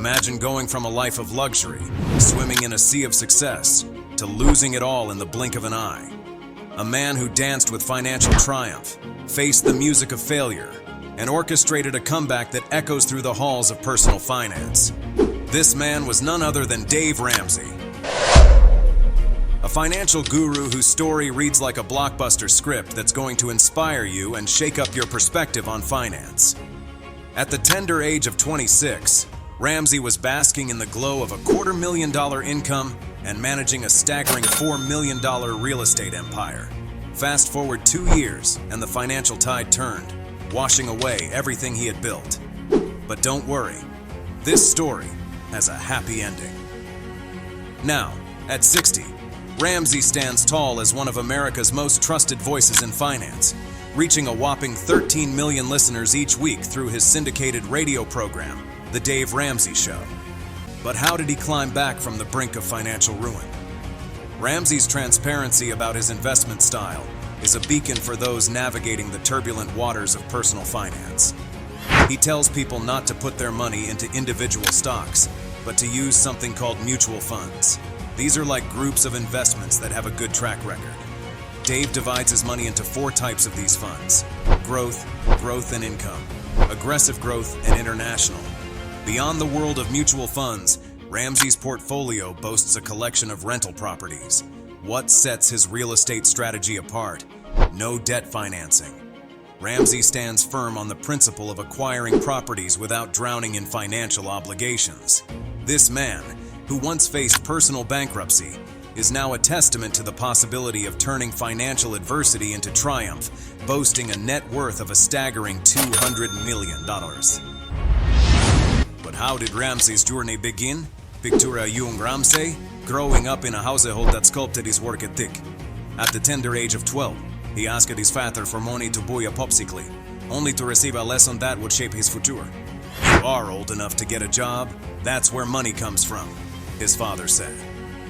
Imagine going from a life of luxury, swimming in a sea of success, to losing it all in the blink of an eye. A man who danced with financial triumph, faced the music of failure, and orchestrated a comeback that echoes through the halls of personal finance. This man was none other than Dave Ramsey, a financial guru whose story reads like a blockbuster script that's going to inspire you and shake up your perspective on finance. At the tender age of 26, Ramsey was basking in the glow of a $250,000 income and managing a staggering $4 million real estate empire. Fast forward 2 years and the financial tide turned, washing away everything he had built. But don't worry, this story has a happy ending. Now, at 60, Ramsey stands tall as one of America's most trusted voices in finance, reaching a whopping 13 million listeners each week through his syndicated radio program, The Dave Ramsey Show. But how did he climb back from the brink of financial ruin? Ramsey's transparency about his investment style is a beacon for those navigating the turbulent waters of personal finance. He tells people not to put their money into individual stocks, but to use something called mutual funds. These are like groups of investments that have a good track record. Dave divides his money into 4 types of these funds: growth, growth and income, aggressive growth, and international. Beyond the world of mutual funds, Ramsey's portfolio boasts a collection of rental properties. What sets his real estate strategy apart? No debt financing. Ramsey stands firm on the principle of acquiring properties without drowning in financial obligations. This man, who once faced personal bankruptcy, is now a testament to the possibility of turning financial adversity into triumph, boasting a net worth of a staggering $200 million. But how did Ramsey's journey begin? Pictura young Ramsey, growing up in a household that sculpted his work ethic. At the tender age of 12, he asked his father for money to buy a popsicle, only to receive a lesson that would shape his future. "You are old enough to get a job. That's where money comes from," his father said.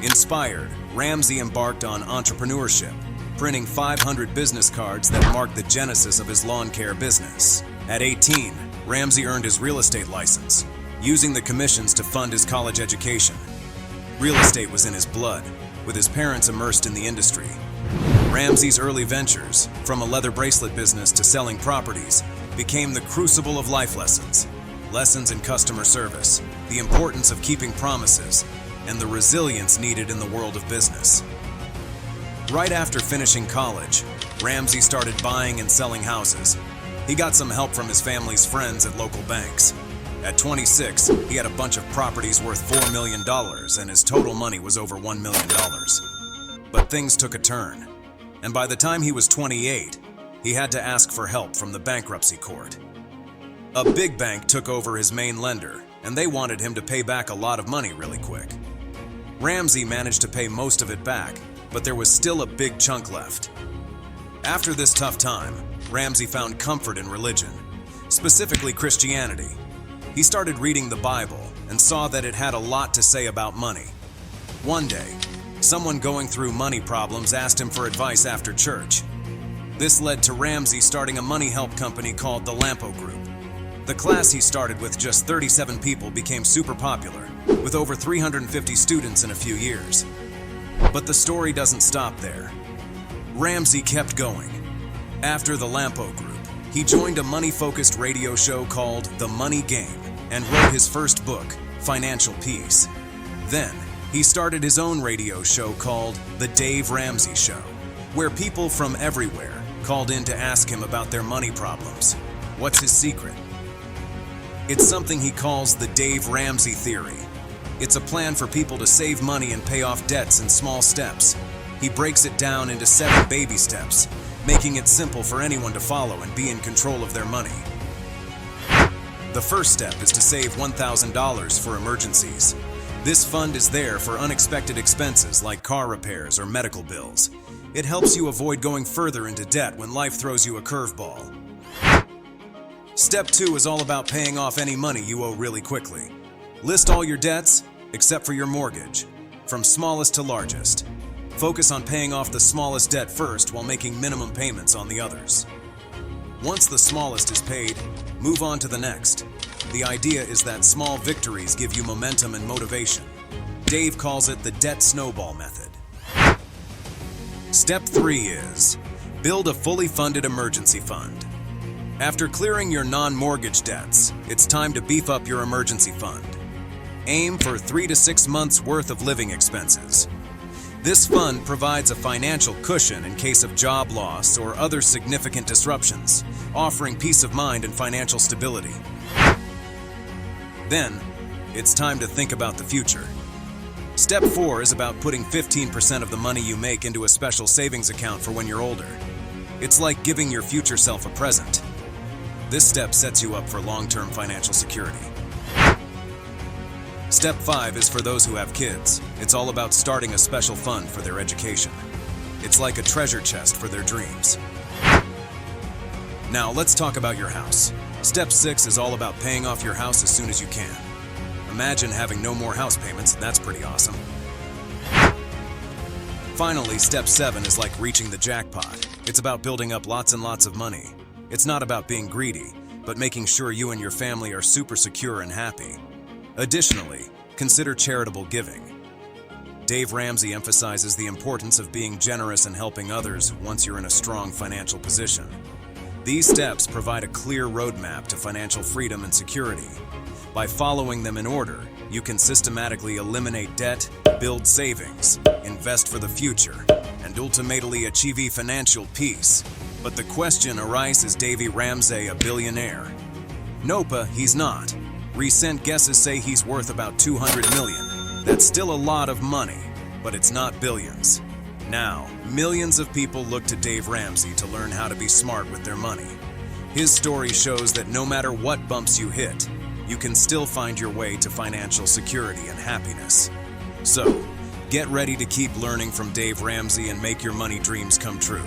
Inspired, Ramsey embarked on entrepreneurship, printing 500 business cards that marked the genesis of his lawn care business. At 18, Ramsey earned his real estate license, using the commissions to fund his college education. Real estate was in his blood, with his parents immersed in the industry. Ramsey's early ventures, from a leather bracelet business to selling properties, became the crucible of life lessons. Lessons in customer service, the importance of keeping promises, and the resilience needed in the world of business. Right after finishing college, Ramsey started buying and selling houses. He got some help from his family's friends at local banks. At 26, he had a bunch of properties worth $4 million, and his total money was over $1 million. But things took a turn, and by the time he was 28, he had to ask for help from the bankruptcy court. A big bank took over his main lender, and they wanted him to pay back a lot of money really quick. Ramsey managed to pay most of it back, but there was still a big chunk left. After this tough time, Ramsey found comfort in religion, specifically Christianity. He started reading the Bible and saw that it had a lot to say about money. One day, someone going through money problems asked him for advice after church. This led to Ramsey starting a money help company called the Lampo Group. The class he started with just 37 people became super popular, with over 350 students in a few years. But the story doesn't stop there. Ramsey kept going. After the Lampo Group, he joined a money-focused radio show called The Money Game and wrote his first book, Financial Peace. Then, he started his own radio show called The Dave Ramsey Show, where people from everywhere called in to ask him about their money problems. What's his secret? It's something he calls the Dave Ramsey theory. It's a plan for people to save money and pay off debts in small steps. He breaks it down into 7 baby steps, making it simple for anyone to follow and be in control of their money. The first step is to save $1,000 for emergencies. This fund is there for unexpected expenses like car repairs or medical bills. It helps you avoid going further into debt when life throws you a curveball. Step 2 is all about paying off any money you owe really quickly. List all your debts, except for your mortgage, from smallest to largest. Focus on paying off the smallest debt first while making minimum payments on the others. Once the smallest is paid, move on to the next. The idea is that small victories give you momentum and motivation. Dave calls it the debt snowball method. Step 3 is build a fully funded emergency fund. After clearing your non-mortgage debts, it's time to beef up your emergency fund. Aim for 3 to 6 months' worth of living expenses. This fund provides a financial cushion in case of job loss or other significant disruptions, offering peace of mind and financial stability. Then, it's time to think about the future. Step 4 is about putting 15% of the money you make into a special savings account for when you're older. It's like giving your future self a present. This step sets you up for long-term financial security. Step 5 is for those who have kids. It's all about starting a special fund for their education. It's like a treasure chest for their dreams. Now let's talk about your house. Step 6 is all about paying off your house as soon as you can. Imagine having no more house payments, that's pretty awesome. Finally, step 7 is like reaching the jackpot. It's about building up lots and lots of money. It's not about being greedy, but making sure you and your family are super secure and happy. Additionally, consider charitable giving. Dave Ramsey emphasizes the importance of being generous and helping others once you're in a strong financial position. These steps provide a clear roadmap to financial freedom and security. By following them in order, you can systematically eliminate debt, build savings, invest for the future, and ultimately achieve financial peace. But the question arises, is Dave Ramsey a billionaire? Nope, he's not. Recent guesses say he's worth about $200 million. That's still a lot of money, but it's not billions. Now, millions of people look to Dave Ramsey to learn how to be smart with their money. His story shows that no matter what bumps you hit, you can still find your way to financial security and happiness. So, get ready to keep learning from Dave Ramsey and make your money dreams come true.